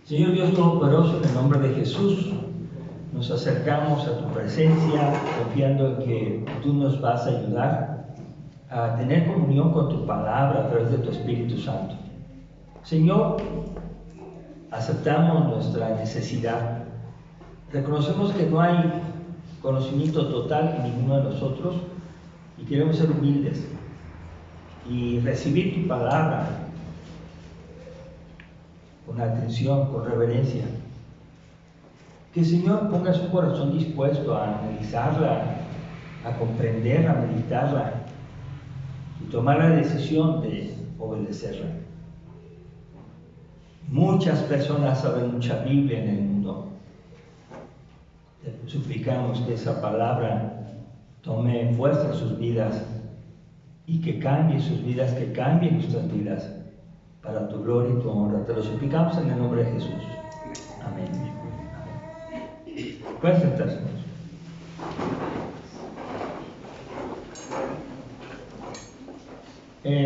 Señor Dios Todopoderoso, en el nombre de Jesús, nos acercamos a tu presencia confiando en que tú nos vas a ayudar a tener comunión con tu palabra a través de tu Espíritu Santo. Señor, aceptamos nuestra necesidad. Reconocemos que no hay conocimiento total en ninguno de nosotros y queremos ser humildes y recibir tu palabra con atención, con reverencia. Que el Señor ponga su corazón dispuesto a analizarla, a comprenderla, a meditarla y tomar la decisión de obedecerla. Muchas personas saben mucha Biblia en el mundo. Te suplicamos que esa palabra tome fuerza en sus vidas y que cambie sus vidas, que cambie nuestras vidas para tu gloria y tu honra. Te lo suplicamos en el nombre de Jesús. Amén. Amén. Pueden sentarse.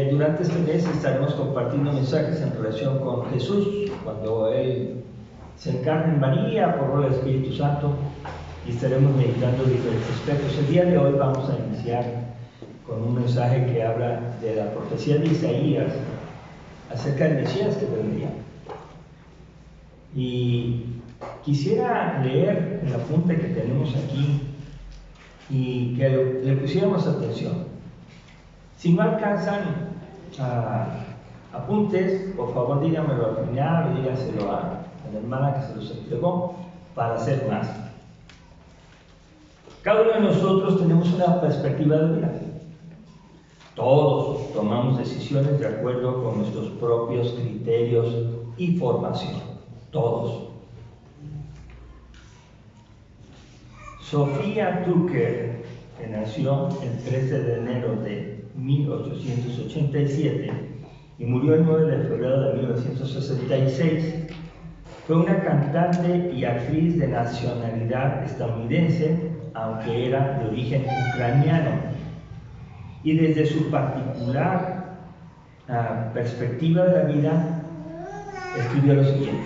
Durante este mes estaremos compartiendo mensajes en relación con Jesús, cuando Él se encarna en María por obra del Espíritu Santo, y estaremos meditando diferentes aspectos. El día de hoy vamos a iniciar con un mensaje que habla de la profecía de Isaías acerca del Mesías que vendría. Y quisiera leer el apunte que tenemos aquí y que le pusiéramos atención. Si no alcanzan apuntes, por favor díganmelo al final o díganselo a la hermana que se los entregó para hacer más. Cada uno de nosotros tenemos una perspectiva de vida. Todos tomamos decisiones de acuerdo con nuestros propios criterios y formación. Todos. Sofía Tucker, que nació el 13 de enero de 1887 y murió el 9 de febrero de 1966, fue una cantante y actriz de nacionalidad estadounidense, aunque era de origen ucraniano. Y desde su particular perspectiva de la vida, escribió lo siguiente.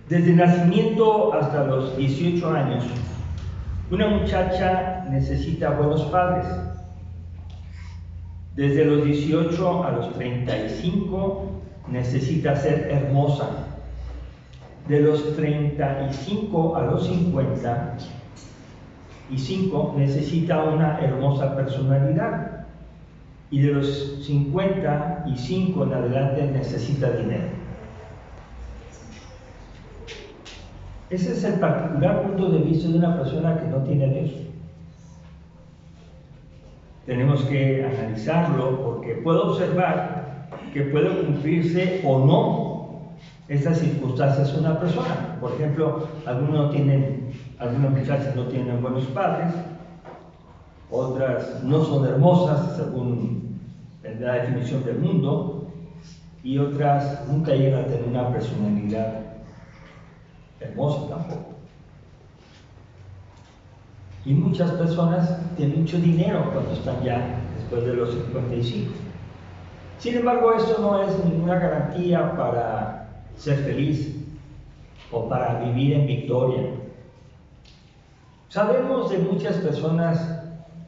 Desde el nacimiento hasta los 18 años, una muchacha necesita buenos padres. Desde los 18 a los 35 necesita ser hermosa. De los 35 a los 55 necesita una hermosa personalidad. Y de los 55 en adelante necesita dinero. Ese es el particular punto de vista de una persona que no tiene a Dios. Tenemos que analizarlo porque puedo observar que puede cumplirse o no estas circunstancias de una persona. Por ejemplo, algunas muchachas no tienen buenos padres, otras no son hermosas según la definición del mundo, y otras nunca llegan a tener una personalidad hermosa tampoco. Y muchas personas tienen mucho dinero cuando están ya después de los 55. Sin embargo, esto no es ninguna garantía para ser feliz o para vivir en victoria. Sabemos de muchas personas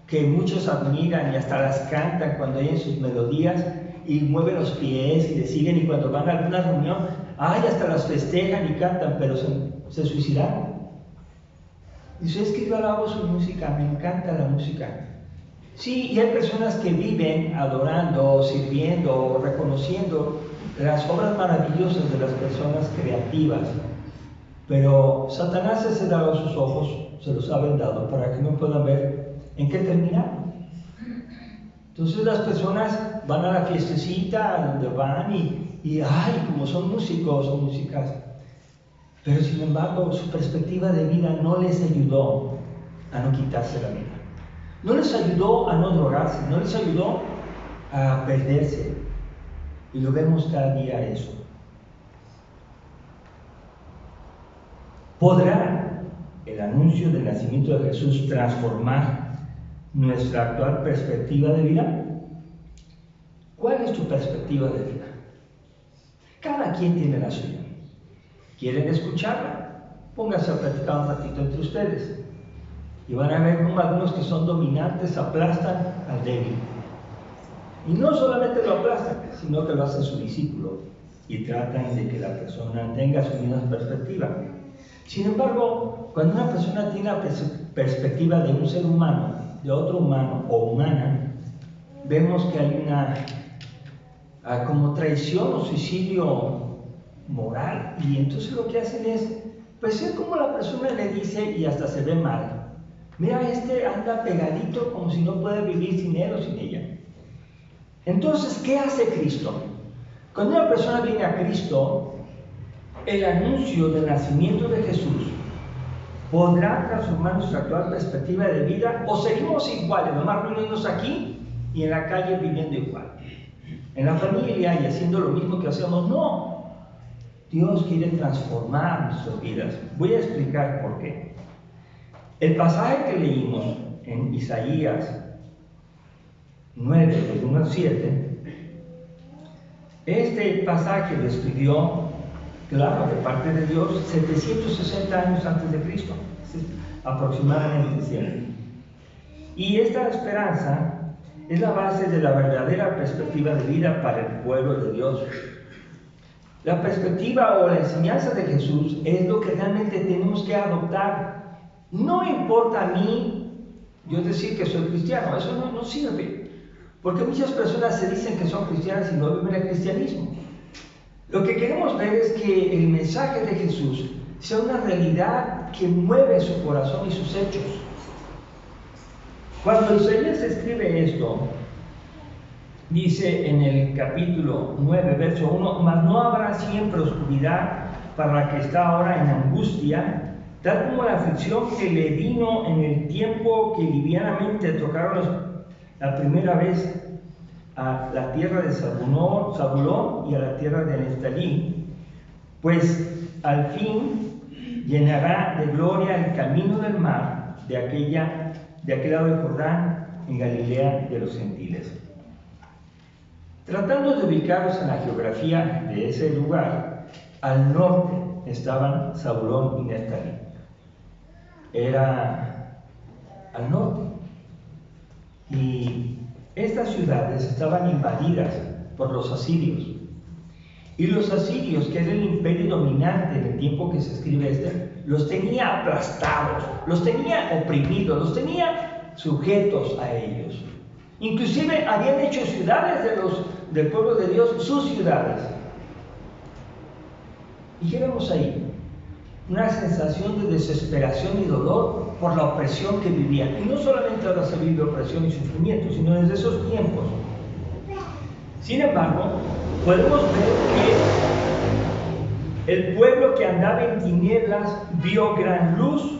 que muchos admiran y hasta las cantan cuando oyen sus melodías y mueven los pies y le siguen, y cuando van a alguna reunión, hasta las festejan y cantan, pero se suicidaron. Dice, es que yo alabo su música, me encanta la música. Sí, y hay personas que viven adorando, sirviendo, reconociendo las obras maravillosas de las personas creativas, pero Satanás ha cerrado sus ojos, se los ha vendado para que no puedan ver en qué terminaron. Entonces las personas van a la fiestecita donde van y como son músicos o músicas, pero sin embargo su perspectiva de vida no les ayudó a no quitarse la vida, no les ayudó a no drogarse, no les ayudó a perderse, y lo vemos cada día eso. ¿Podrá el anuncio del nacimiento de Jesús transformar nuestra actual perspectiva de vida? ¿Cuál es tu perspectiva de vida? Cada quien tiene la suya. ¿Quieren escucharla? Pónganse a platicar un ratito entre ustedes. Y van a ver cómo algunos que son dominantes aplastan al débil. Y no solamente lo aplastan, sino que lo hacen su discípulo y tratan de que la persona tenga su misma perspectiva. Sin embargo, cuando una persona tiene la perspectiva de un ser humano, de otro humano o humana, vemos que hay una como traición o suicidio moral. Y entonces lo que hacen es, pues es como la persona le dice y hasta se ve mal. Mira, este anda pegadito como si no puede vivir sin él o sin ella. Entonces, ¿qué hace Cristo? Cuando una persona viene a Cristo, el anuncio del nacimiento de Jesús podrá transformar nuestra actual perspectiva de vida, o seguimos iguales, nomás reuniéndonos aquí y en la calle viviendo igual. En la familia y haciendo lo mismo que hacemos. No. Dios quiere transformar nuestras vidas. Voy a explicar por qué. El pasaje que leímos en Isaías 9, del 1 al 7, este pasaje lo escribió, claro, de parte de Dios, 760 años antes de Cristo, aproximadamente 100. Y esta esperanza es la base de la verdadera perspectiva de vida para el pueblo de Dios. La perspectiva o la enseñanza de Jesús es lo que realmente tenemos que adoptar. No importa a mí yo decir que soy cristiano, eso no sirve. Porque muchas personas se dicen que son cristianas y no viven el cristianismo. Lo que queremos ver es que el mensaje de Jesús sea una realidad que mueve su corazón y sus hechos. Cuando Isaías escribe esto, dice en el capítulo 9, verso 1, mas no habrá siempre oscuridad para la que está ahora en angustia, tal como la aflicción que le vino en el tiempo que livianamente tocaron la primera vez a la tierra de Zabulón y a la tierra de Neftalí, pues al fin llenará de gloria el camino del mar de aquel lado de Jordán, en Galilea de los gentiles. Tratando de ubicarlos en la geografía de ese lugar, al norte estaban Zabulón y Neftalí. Era al norte. Y estas ciudades estaban invadidas por los asirios. Y los asirios, que era el imperio dominante en el tiempo que se escribe los tenía aplastados, los tenía oprimidos, los tenía sujetos a ellos. Inclusive habían hecho ciudades del pueblo de Dios, sus ciudades. ¿Y qué vemos ahí? Una sensación de desesperación y dolor por la opresión que vivían. Y no solamente ahora se vive opresión y sufrimiento, sino desde esos tiempos. Sin embargo, podemos ver que el pueblo que andaba en tinieblas vio gran luz.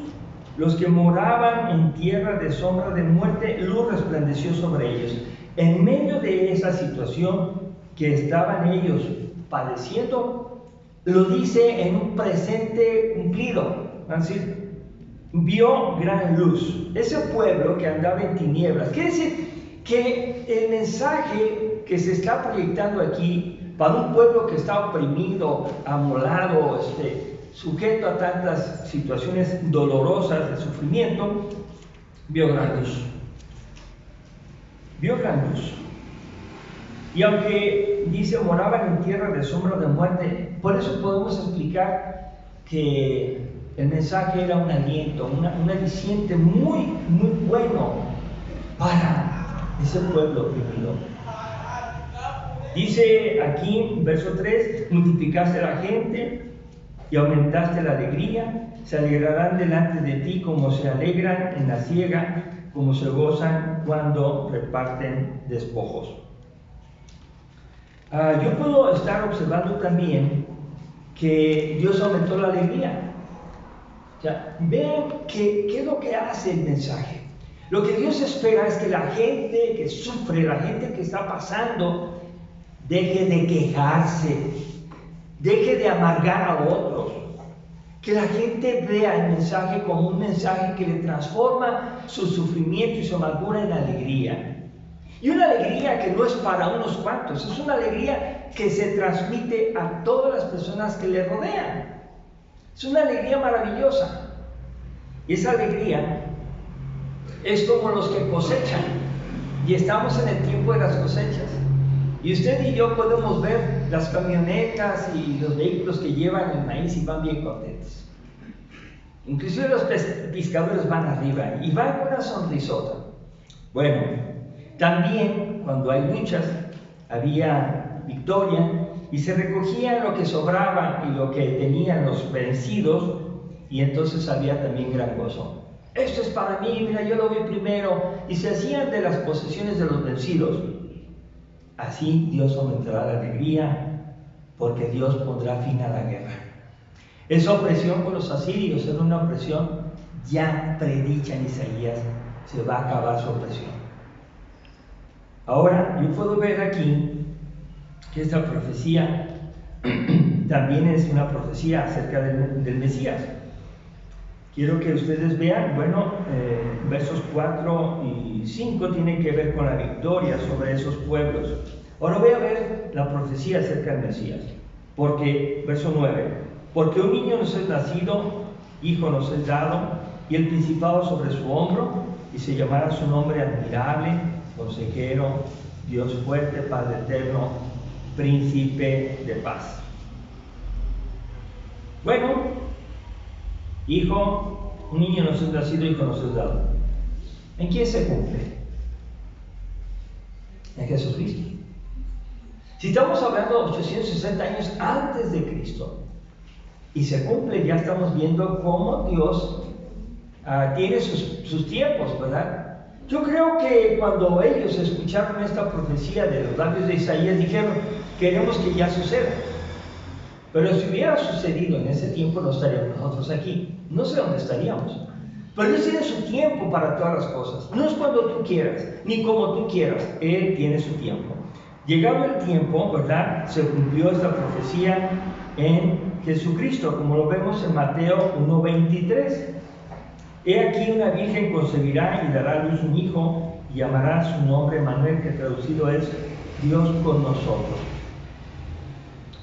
Los que moraban en tierra de sombra de muerte, luz resplandeció sobre ellos. En medio de esa situación que estaban ellos padeciendo, lo dice en un presente cumplido. Es decir, vio gran luz. Ese pueblo que andaba en tinieblas. Quiere decir que el mensaje que se está proyectando aquí para un pueblo que está oprimido, amolado, sujeto a tantas situaciones dolorosas de sufrimiento, vio gran luz. Vio gran luz. Y aunque dice moraban en tierra de sombra de muerte, por eso podemos explicar que el mensaje era un aliento, un aliciente muy, muy bueno para ese pueblo oprimido. Dice aquí, verso 3, multiplicaste a la gente y aumentaste la alegría, se alegrarán delante de ti como se alegran en la siega, como se gozan cuando reparten despojos. Yo puedo estar observando también que Dios aumentó la alegría. O sea, vean qué es lo que hace el mensaje. Lo que Dios espera es que la gente que sufre, la gente que está pasando, deje de quejarse, deje de amargar a otros. Que la gente vea el mensaje como un mensaje que le transforma su sufrimiento y su amargura en alegría. Y una alegría que no es para unos cuantos, es una alegría que se transmite a todas las personas que le rodean. Es una alegría maravillosa. Y esa alegría es como los que cosechan. Y estamos en el tiempo de las cosechas. Y usted y yo podemos ver las camionetas y los vehículos que llevan el maíz y van bien contentos. Inclusive los pescadores van arriba y van con una sonrisota. Bueno, también cuando hay luchas había victoria y se recogía lo que sobraba y lo que tenían los vencidos, y entonces había también gran gozo. Esto es para mí, mira, yo lo vi primero. Y se hacían de las posesiones de los vencidos. Así Dios aumentará la alegría, porque Dios pondrá fin a la guerra. Esa opresión con los asirios era una opresión ya predicha en Isaías. Se va a acabar su opresión. Ahora, yo puedo ver aquí que esta profecía también es una profecía acerca del Mesías. Quiero que ustedes vean, versos 4 y 5 tienen que ver con la victoria sobre esos pueblos. Ahora voy a ver la profecía acerca del Mesías. Porque, verso 9, porque un niño nos es nacido, hijo nos es dado, y el principado sobre su hombro, y se llamará su nombre admirable, consejero, Dios fuerte, Padre eterno, príncipe de paz. Bueno, hijo, un niño nos es nacido, hijo nos es dado. ¿En quién se cumple? En Jesucristo. Si estamos hablando de 860 años antes de Cristo, y se cumple, ya estamos viendo cómo Dios tiene sus tiempos, ¿verdad? Yo creo que cuando ellos escucharon esta profecía de los labios de Isaías, dijeron, queremos que ya suceda. Pero si hubiera sucedido en ese tiempo, no estaríamos nosotros aquí. No sé dónde estaríamos. Pero Dios tiene su tiempo para todas las cosas. No es cuando tú quieras, ni como tú quieras. Él tiene su tiempo. Llegado el tiempo, ¿verdad? Se cumplió esta profecía en Jesucristo, como lo vemos en Mateo 1:23. He aquí una virgen concebirá y dará a luz un hijo, y llamará su nombre Emmanuel, que traducido es Dios con nosotros.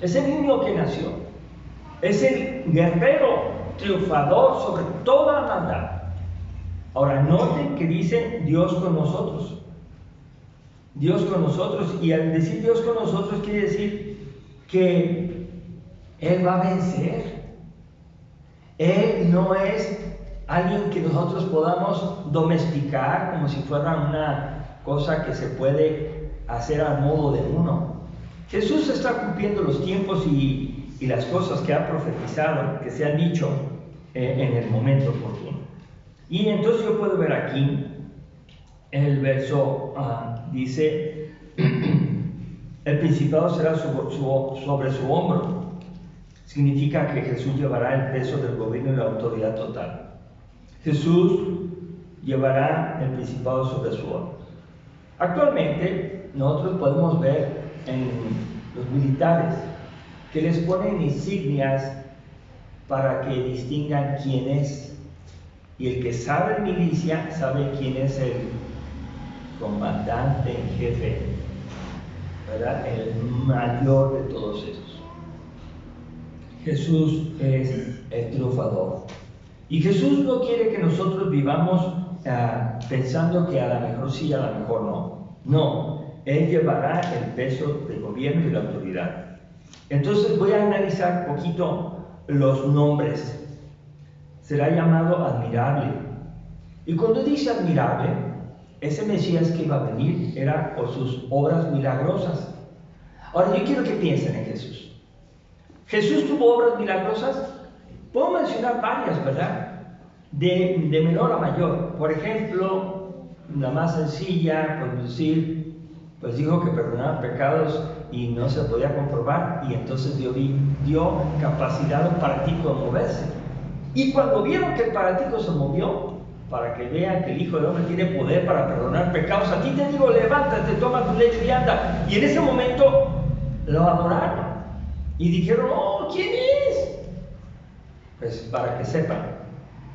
Ese niño que nació es el guerrero triunfador sobre toda la maldad. Ahora noten que dice Dios con nosotros. Dios con nosotros, y al decir Dios con nosotros quiere decir que Él va a vencer. Él no es alguien que nosotros podamos domesticar como si fuera una cosa que se puede hacer a modo de uno. Jesús está cumpliendo los tiempos y las cosas que ha profetizado, que se han dicho en el momento oportuno. Y entonces yo puedo ver aquí el verso, dice, el principado será sobre su hombro. Significa que Jesús llevará el peso del gobierno y la autoridad total. Jesús llevará el principado sobre su hombro. Actualmente nosotros podemos ver en los militares que les ponen insignias para que distingan quién es. Y el que sabe milicia sabe quién es el comandante en jefe, ¿verdad? El mayor de todos esos. Jesús es el triunfador. Y Jesús no quiere que nosotros vivamos pensando que a lo mejor sí, a lo mejor no. No, Él llevará el peso del gobierno y la autoridad. Entonces voy a analizar un poquito los nombres. Será llamado admirable. Y cuando dice admirable, ese Mesías que iba a venir era por sus obras milagrosas. Ahora yo quiero que piensen en Jesús. ¿Jesús tuvo obras milagrosas? Puedo mencionar varias, ¿verdad? De menor a mayor. Por ejemplo, la más sencilla, pues dijo que perdonaba pecados y no se podía comprobar, y entonces dio capacidad a un paralítico de moverse. Y cuando vieron que el paralítico se movió, para que vean que el Hijo del Hombre tiene poder para perdonar pecados, a ti te digo, levántate, toma tu lecho y anda. Y en ese momento lo adoraron y dijeron, oh, ¿quién es? Pues para que sepan,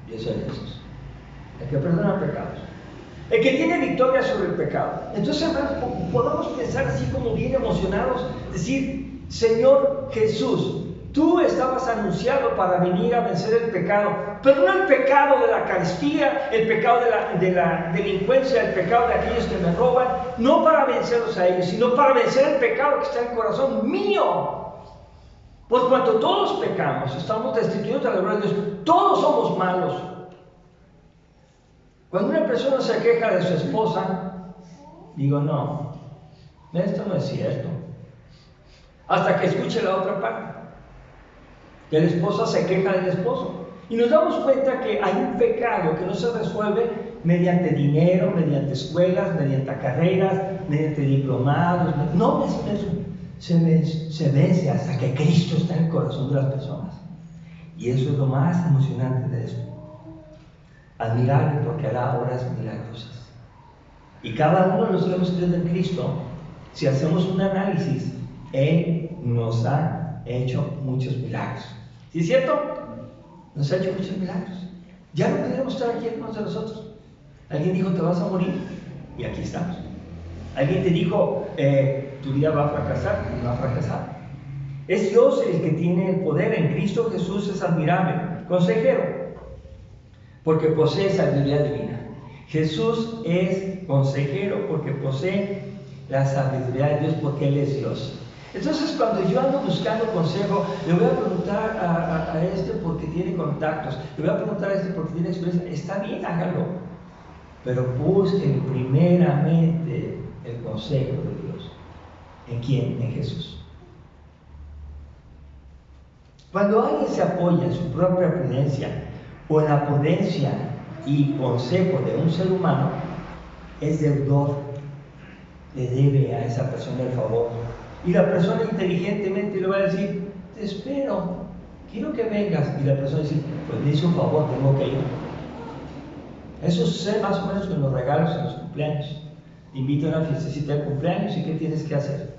yo soy Jesús, el que perdona pecados, el que tiene victoria sobre el pecado. Entonces, hermanos, podemos pensar así como bien emocionados, decir, Señor Jesús, tú estabas anunciado para venir a vencer el pecado, pero no el pecado de la carestía, el pecado de la delincuencia, el pecado de aquellos que me roban, no para vencerlos a ellos, sino para vencer el pecado que está en el corazón mío. Por cuanto todos pecamos, estamos destituidos de la gloria de Dios, todos somos malos. Cuando una persona se queja de su esposa, digo, no, esto no es cierto. Hasta que escuche la otra parte, que la esposa se queja del esposo. Y nos damos cuenta que hay un pecado que no se resuelve mediante dinero, mediante escuelas, mediante carreras, mediante diplomados. No es eso. Se vence hasta que Cristo está en el corazón de las personas. Y eso es lo más emocionante de esto. Admirable, porque hará obras milagrosas. Y cada uno de los que hemos creído en Cristo, si hacemos un análisis, Él nos ha hecho muchos milagros. ¿Sí es cierto? Nos ha hecho muchos milagros. Ya no podemos estar aquí algunos de nosotros. Alguien dijo, te vas a morir, y aquí estamos. Alguien te dijo, tu vida va a fracasar, y no va a fracasar. Es Dios el que tiene el poder. En Cristo Jesús es admirable. Consejero, porque posee sabiduría divina. Jesús es consejero porque posee la sabiduría de Dios, porque Él es Dios. Entonces, cuando yo ando buscando consejo, le voy a preguntar a este porque tiene contactos, le voy a preguntar a este porque tiene experiencia. Está bien, hágalo, pero busquen primeramente el consejo de Dios. ¿En quién? En Jesús. Cuando alguien se apoya en su propia prudencia o en la prudencia y consejo de un ser humano, es deudor, le debe a esa persona el favor. Y la persona inteligentemente le va a decir, te espero, quiero que vengas. Y la persona dice, pues me hizo un favor, tengo que ir. Eso sucede más o menos con los regalos en los cumpleaños. Te invito a una fiestecita de cumpleaños, ¿y qué tienes que hacer?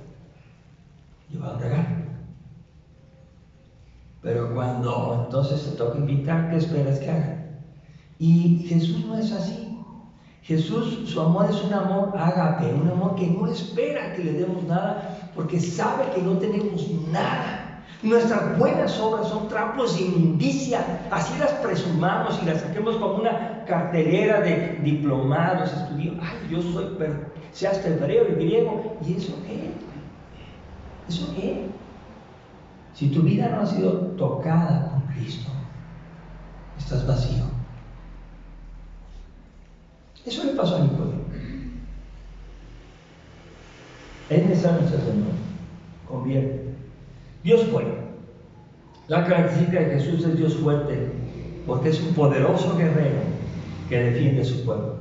Llevar un regalo. Pero cuando entonces te toca invitar, ¿qué esperas que haga? Y Jesús no es así. Jesús, su amor es un amor ágape, un amor que no espera que le demos nada, porque sabe que no tenemos nada. Nuestras buenas obras son trapos de inmundicia, así las presumamos y las saquemos como una cartelera de diplomados, estudios. Ay, yo soy, seas hebreo y griego. ¿Y eso qué? ¿Eso qué? Si tu vida no ha sido tocada con Cristo, estás vacío. Eso le pasó a Nicodemo. Es necesario ser de nuevo. Convierte. Dios fuerte. La característica de Jesús es Dios fuerte, porque es un poderoso guerrero que defiende a su pueblo.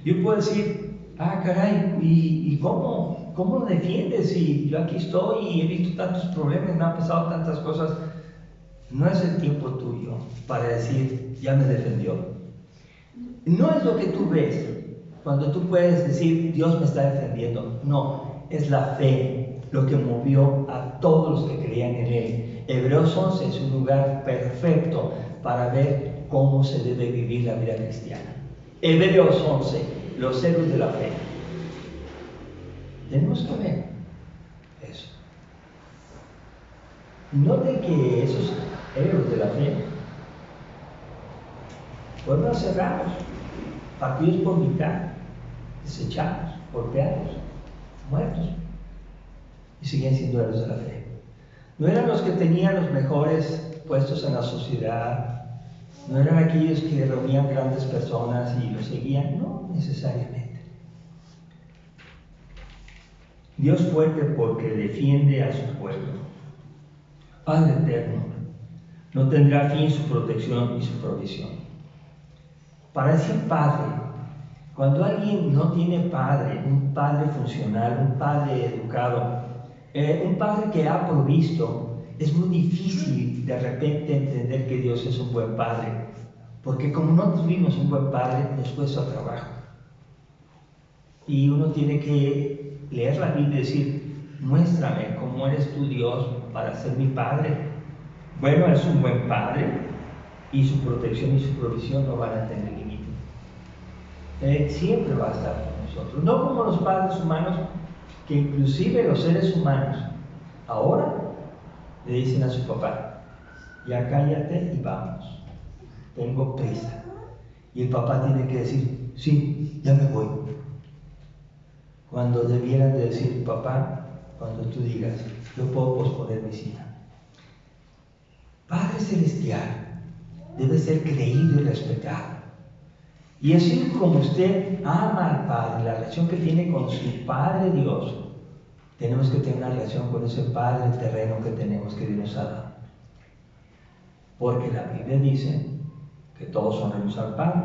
Yo puedo decir, caray, ¿y cómo lo defiendes? Si yo aquí estoy y he visto tantos problemas, me han pasado tantas cosas. No es el tiempo tuyo para decir, ya me defendió. No es lo que tú ves cuando tú puedes decir, Dios me está defendiendo. No, es la fe lo que movió a todos los que creían en Él. Hebreos 11 es un lugar perfecto para ver cómo se debe vivir la vida cristiana. Hebreos 11, los héroes de la fe. Tenemos que ver eso. Noten que esos héroes de la fe fueron aserrados, partidos por mitad, desechados, golpeados, muertos, y siguen siendo héroes de la fe. No eran los que tenían los mejores puestos en la sociedad, no eran aquellos que reunían grandes personas y los seguían, no necesariamente. Dios fuerte porque defiende a su pueblo. Padre eterno, no tendrá fin su protección y su provisión. Para ese padre, cuando alguien no tiene padre, un padre funcional, un padre educado, un padre que ha provisto, es muy difícil de repente entender que Dios es un buen padre, porque como no tuvimos un buen padre, nos cuesta trabajo. Y uno tiene que leer la Biblia y decir, muéstrame cómo eres tú, Dios, para ser mi padre. Bueno, es un buen padre y su protección y su provisión no van a tener límite. Siempre va a estar con nosotros, no como los padres humanos, que inclusive los seres humanos Ahora le dicen a su papá, ya cállate y vamos, tengo prisa. Y el papá tiene que decir, sí, ya me voy. Cuando debieran de decir, papá, cuando tú digas, yo puedo posponer mi cita. Padre Celestial debe ser creído y respetado. Y así como usted ama al Padre, la relación que tiene con su Padre Dios, tenemos que tener una relación con ese Padre terreno que tenemos, que Dios nos ha dado. Porque la Biblia dice que todos honremos al Padre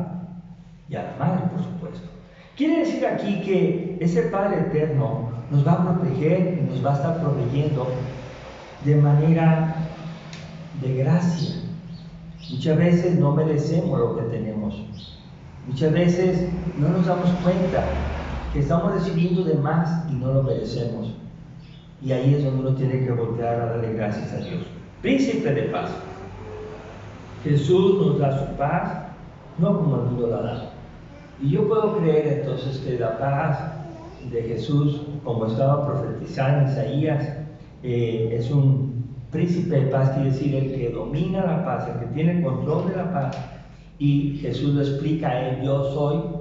y a la Madre, por supuesto. Quiere decir aquí que ese Padre eterno nos va a proteger y nos va a estar proveyendo de manera de gracia. Muchas veces no merecemos lo que tenemos. Muchas veces no nos damos cuenta que estamos recibiendo de más y no lo merecemos. Y ahí es donde uno tiene que voltear a darle gracias a Dios. Príncipe de paz. Jesús nos da su paz, no como el mundo la da. Y yo puedo creer entonces que la paz de Jesús, como estaba profetizado en Isaías, es un príncipe de paz, quiere decir el que domina la paz, el que tiene el control de la paz. Y Jesús lo explica a él, yo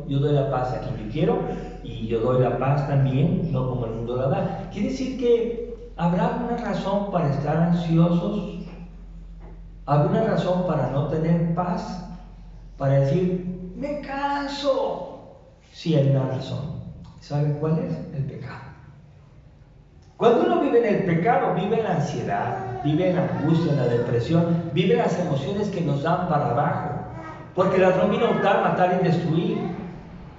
doy la paz a quien yo quiero, y yo doy la paz también, no como el mundo la da. Quiere decir que habrá una razón para estar ansiosos, alguna razón para no tener paz, para decir, me canso. Sí hay una razón. ¿Saben cuál es? El pecado. Cuando uno vive en el pecado, vive en la ansiedad, vive en la angustia, en la depresión, vive en las emociones que nos dan para abajo. Porque el ladrón vino a hurtar, matar y destruir.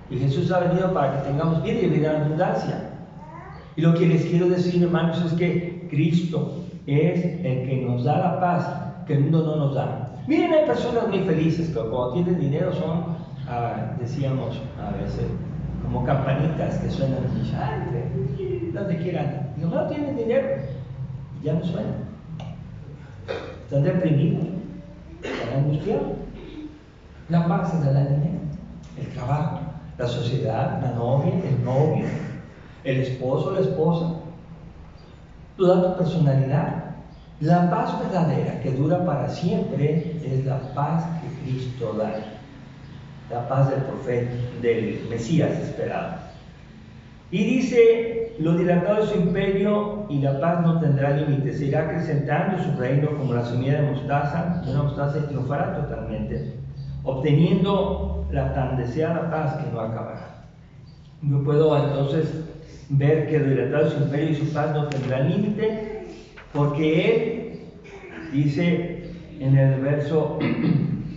Y Jesús ha venido para que tengamos vida y vida en abundancia. Y lo que les quiero decir, hermanos, es que Cristo es el que nos da la paz que el mundo no nos da. Miren, hay personas muy felices que cuando tienen dinero son, decíamos a veces, como campanitas que suenan donde quieran. Y no tienen dinero y ya no suenan. Están deprimidos, están angustiados. La paz se da el dinero, el trabajo, la sociedad, la novia, el novio, el esposo, la esposa. Tú da tu personalidad. La paz verdadera que dura para siempre es la paz que Cristo da, la paz del profeta, del Mesías esperado. Y dice, lo dilatado de su imperio y la paz no tendrá límites, se irá acrecentando su reino como la semilla de mostaza, y triunfará totalmente, obteniendo la tan deseada paz que no acabará. Yo puedo entonces ver que lo dilatado de su imperio y su paz no tendrá límite, porque Él dice en el verso,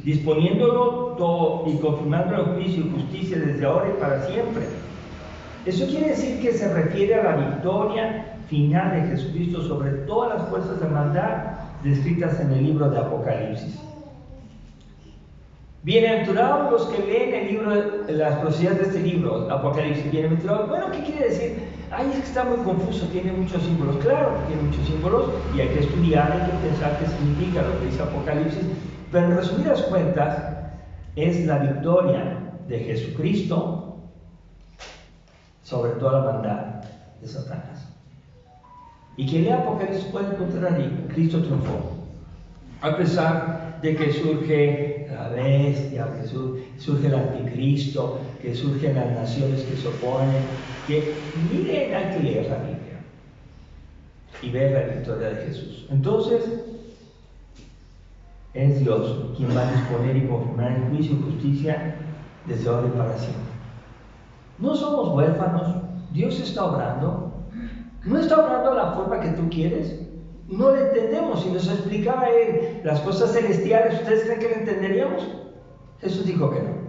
disponiéndolo todo y confirmándolo en juicio y justicia desde ahora y para siempre. Eso quiere decir que se refiere a la victoria final de Jesucristo sobre todas las fuerzas de maldad descritas en el libro de Apocalipsis. Bienaventurados los que leen el libro, las profecías de este libro, Apocalipsis. Bienaventurados, bueno, ¿qué quiere decir? Ay, es que está muy confuso, tiene muchos símbolos. Claro que tiene muchos símbolos y hay que estudiar, hay que pensar qué significa lo que dice Apocalipsis. Pero en resumidas cuentas, es la victoria de Jesucristo sobre toda la maldad de Satanás. Y quien lea Apocalipsis puede encontrar ahí, Cristo triunfó. A pesar de que surge la bestia, que surge el anticristo, que surgen las naciones que se oponen, que miren, hay que leer la Biblia y ver la victoria de Jesús. Entonces, es Dios quien va a disponer y confirmar el juicio y justicia desde ahora y para siempre. No somos huérfanos, Dios está obrando. No está obrando a la forma que tú quieres. No le entendemos. Si nos explicara Él las cosas celestiales, ¿ustedes creen que le entenderíamos? Jesús dijo que no.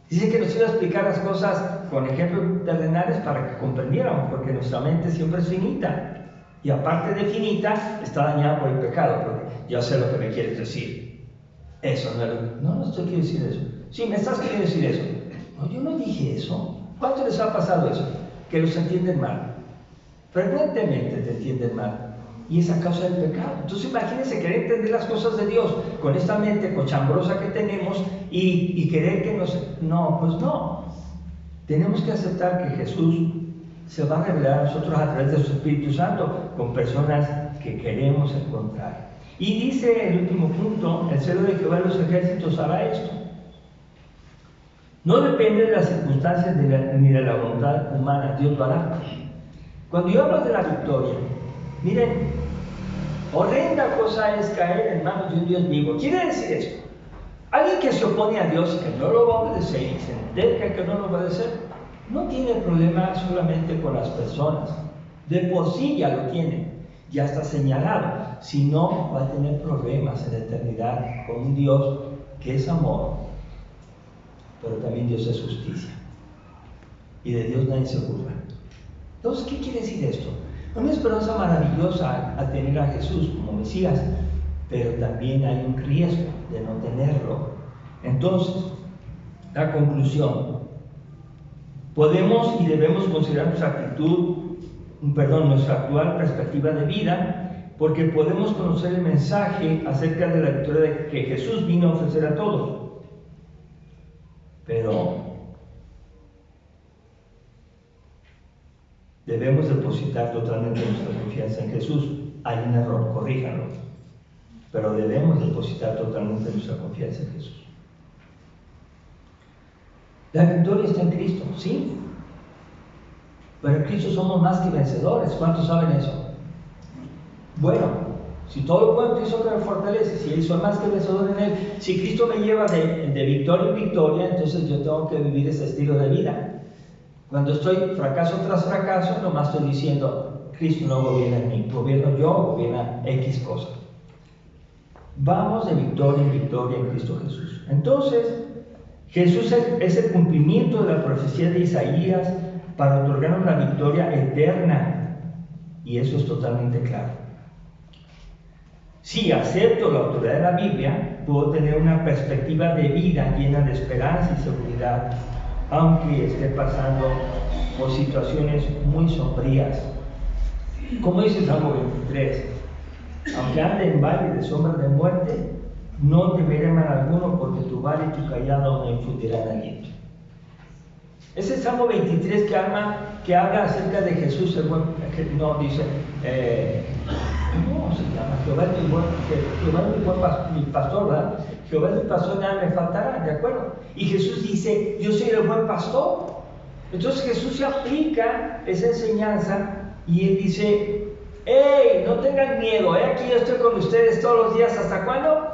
Dice que nos iba a explicar las cosas con ejemplos terrenales para que comprendiéramos, porque nuestra mente siempre es finita. Y aparte de finita, está dañada por el pecado, porque yo sé lo que me quieres decir. Eso no estoy queriendo decir eso. Sí, me estás queriendo decir eso. No, yo no dije eso. ¿Cuánto les ha pasado eso? Que los entienden mal. Frecuentemente te entienden mal. Y es a causa del pecado. Entonces imagínense querer entender las cosas de Dios con esta mente cochambrosa que tenemos y querer que nos... No, pues no. Tenemos que aceptar que Jesús se va a revelar a nosotros a través de su Espíritu Santo con personas que queremos encontrar. Y dice el último punto, el celo de Jehová de los ejércitos hará esto. No depende de las circunstancias ni de la voluntad humana, Dios lo hará. Cuando yo hablo de la victoria, miren, horrenda cosa es caer en manos de un Dios vivo. Quiere decir esto: alguien que se opone a Dios y que no lo va a obedecer y se entera que no lo va a obedecer, no tiene problema solamente con las personas. De por sí ya lo tiene, ya está señalado. Si no, va a tener problemas en la eternidad con un Dios que es amor, pero también Dios es justicia. Y de Dios nadie se burla. Entonces, ¿qué quiere decir esto? Una esperanza maravillosa al tener a Jesús como Mesías, pero también hay un riesgo de no tenerlo. Entonces, la conclusión: podemos y debemos considerar nuestra actual perspectiva de vida, porque podemos conocer el mensaje acerca de la victoria que Jesús vino a ofrecer a todos. Pero debemos depositar totalmente nuestra confianza en Jesús. Hay un error, corríjanlo. Pero debemos depositar totalmente nuestra confianza en Jesús. La victoria está en Cristo, sí. Pero en Cristo somos más que vencedores. ¿Cuántos saben eso? Bueno, si todo lo puedo en Cristo que me fortalece, si soy más que vencedor en Él, si Cristo me lleva de victoria en victoria, entonces yo tengo que vivir ese estilo de vida. Cuando estoy fracaso tras fracaso, nomás estoy diciendo: Cristo no gobierna en mí, gobierno yo, gobierna X cosa. Vamos de victoria en victoria en Cristo Jesús. Entonces, Jesús es el cumplimiento de la profecía de Isaías para otorgarnos la victoria eterna. Y eso es totalmente claro. Si acepto la autoridad de la Biblia, puedo tener una perspectiva de vida llena de esperanza y seguridad, aunque esté pasando por situaciones muy sombrías. Como dice el Salmo 23, aunque ande en valle de sombra de muerte, no temeré mal alguno, porque tu vara y tu cayado me infundirán aliento. Es el Salmo 23 que habla acerca de Jesús, ¿cómo se llama? Jehová es mi pastor, ¿verdad? Jehová es mi pastor, nada me faltará, ¿de acuerdo? Y Jesús dice: yo soy el buen pastor. Entonces Jesús se aplica esa enseñanza y Él dice: ¡hey! No tengan miedo, aquí yo estoy con ustedes todos los días. ¿Hasta cuándo?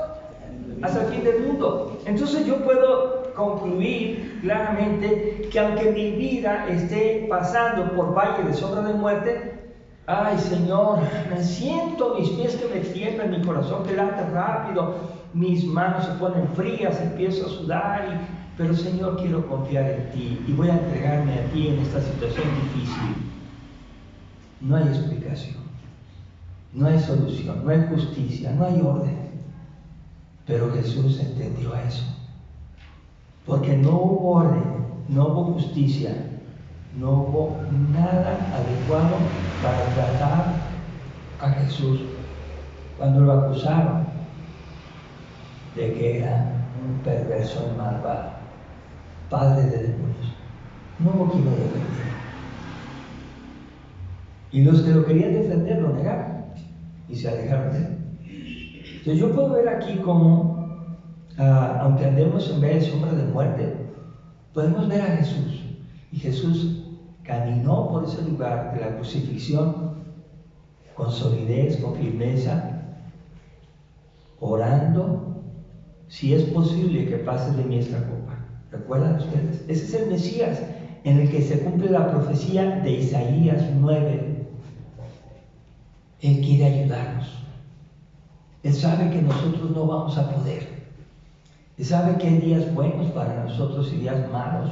Hasta el fin del mundo. Entonces yo puedo concluir claramente que aunque mi vida esté pasando por valle de sombra de muerte, ay Señor, me siento mis pies que me tiemblan, mi corazón que late rápido, mis manos se ponen frías, empiezo a sudar, pero Señor, quiero confiar en ti y voy a entregarme a ti en esta situación difícil. No hay explicación, no hay solución, no hay justicia, no hay orden. Pero Jesús entendió eso, porque no hubo orden, no hubo justicia, no hubo nada adecuado para tratar a Jesús cuando lo acusaron de que era un perverso y malvado, padre de demonios. No hubo quien lo defendiera. Y los que lo querían defender lo negaron y se alejaron de él. Entonces yo puedo ver aquí como, aunque andemos en medio de sombra de muerte, podemos ver a Jesús. Y Jesús caminó por ese lugar de la crucifixión con solidez, con firmeza, orando: si es posible que pase de mí esta copa. ¿Recuerdan ustedes? Ese es el Mesías en el que se cumple la profecía de Isaías 9. Él quiere ayudarnos. Él sabe que nosotros no vamos a poder. Él sabe que hay días buenos para nosotros y días malos.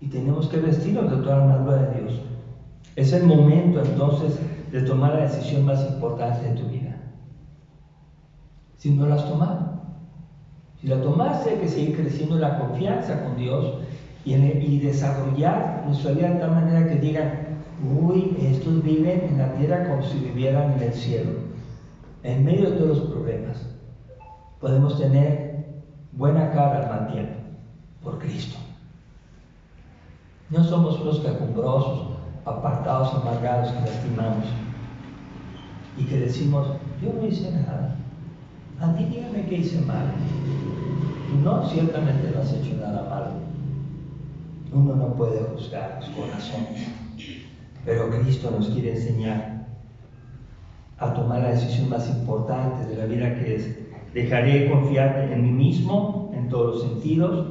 Y tenemos que vestirnos de toda la armadura de Dios. Es el momento entonces de tomar la decisión más importante de tu vida. Si no la has tomado, si la tomaste, hay que seguir creciendo en la confianza con Dios y desarrollar nuestra vida de tal manera que digan: uy, estos viven en la tierra como si vivieran en el cielo. En medio de todos los problemas podemos tener buena cara al mal tiempo por Cristo. No somos unos quejumbrosos, apartados, amargados, que lastimamos y que decimos, yo no hice nada, a ti dígame que hice mal. No, ciertamente no has hecho nada malo. Uno no puede juzgar los corazones, pero Cristo nos quiere enseñar a tomar la decisión más importante de la vida, que es: dejaré confiar en mí mismo en todos los sentidos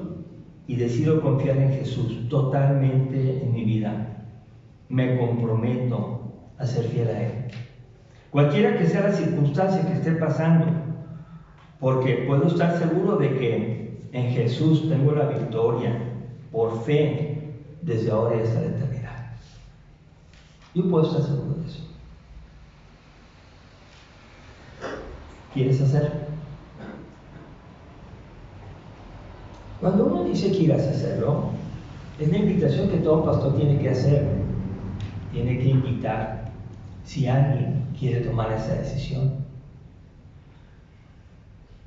y decido confiar en Jesús totalmente en mi vida. Me comprometo a ser fiel a Él, cualquiera que sea la circunstancia que esté pasando, porque puedo estar seguro de que en Jesús tengo la victoria por fe desde ahora y hasta la eternidad. Yo puedo estar seguro de eso. ¿Quieres hacerlo? Cuando uno dice que quieras hacerlo, es la invitación que todo pastor tiene que hacer. Tiene que invitar si alguien quiere tomar esa decisión.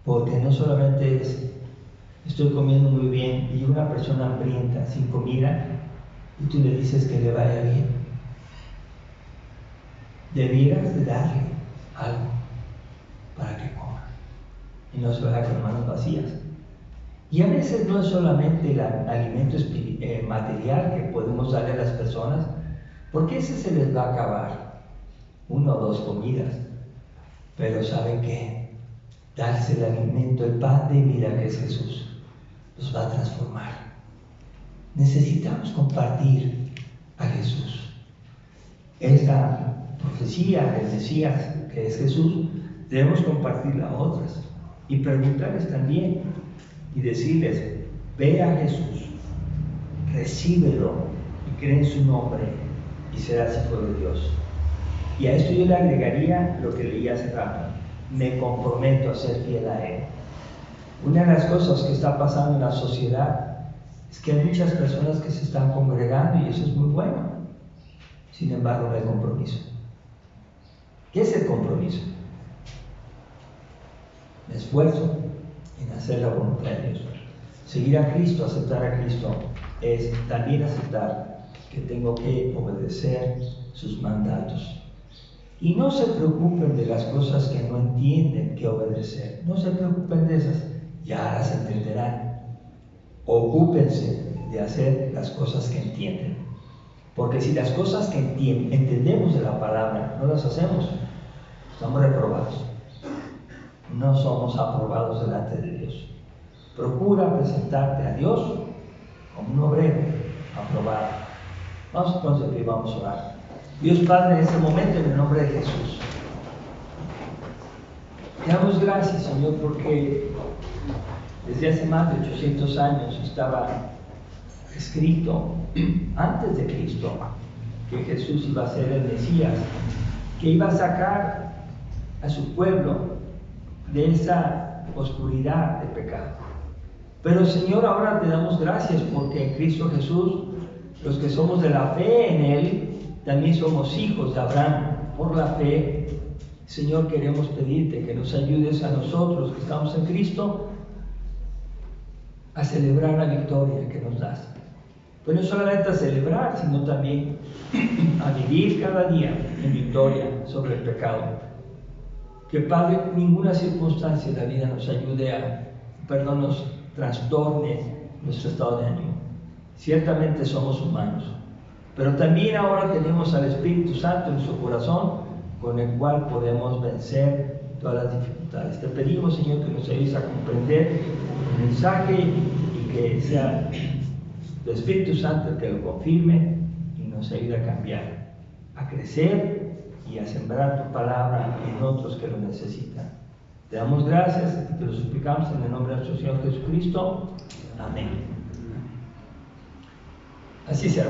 Porque no solamente es: estoy comiendo muy bien y una persona hambrienta sin comida y tú le dices que le vaya bien. Debieras de darle algo para que coma y no se vaya con manos vacías. Y a veces no es solamente el alimento material que podemos darle a las personas, porque ese se les va a acabar, 1 o 2 comidas. Pero ¿saben qué? Darse el alimento, el pan de vida que es Jesús, los va a transformar. Necesitamos compartir a Jesús. Esta profecía del Mesías, que es Jesús, debemos compartirla a otras y preguntarles también y decirles: ve a Jesús, recíbelo y cree en su nombre y serás hijo de Dios. Y a esto yo le agregaría lo que leí hace rato: me comprometo a ser fiel a Él. Una de las cosas que está pasando en la sociedad es que hay muchas personas que se están congregando y eso es muy bueno. Sin embargo, no hay compromiso. ¿Qué es el compromiso? Me esfuerzo en hacer la voluntad de Dios. Seguir a Cristo, aceptar a Cristo, es también aceptar que tengo que obedecer sus mandatos. Y no se preocupen de las cosas que no entienden que obedecer. No se preocupen de esas, ya las entenderán. Ocúpense de hacer las cosas que entienden. Porque si las cosas que entendemos de la palabra no las hacemos, estamos reprobados. No somos aprobados delante de Dios. Procura presentarte a Dios como un obrero aprobado. Vamos entonces y vamos a orar. Dios Padre, en este momento, en el nombre de Jesús, te damos gracias, Señor, porque desde hace más de 800 años estaba escrito, antes de Cristo, que Jesús iba a ser el Mesías, que iba a sacar a su pueblo de esa oscuridad de pecado. Pero, Señor, ahora te damos gracias porque en Cristo Jesús, los que somos de la fe en Él, también somos hijos de Abraham por la fe. Señor, queremos pedirte que nos ayudes a nosotros que estamos en Cristo a celebrar la victoria que nos das. Pero no solamente a celebrar, sino también a vivir cada día en victoria sobre el pecado. Que, Padre, ninguna circunstancia de la vida nos ayude nos trastorne nuestro estado de ánimo. Ciertamente somos humanos, pero también ahora tenemos al Espíritu Santo en nuestro corazón, con el cual podemos vencer todas las dificultades. Te pedimos, Señor, que nos ayudes a comprender el mensaje y que sea el Espíritu Santo el que lo confirme y nos ayude a cambiar, a crecer y a sembrar tu palabra en otros que lo necesitan. Te damos gracias y te lo suplicamos en el nombre de nuestro Señor Jesucristo. Amén. Así sea.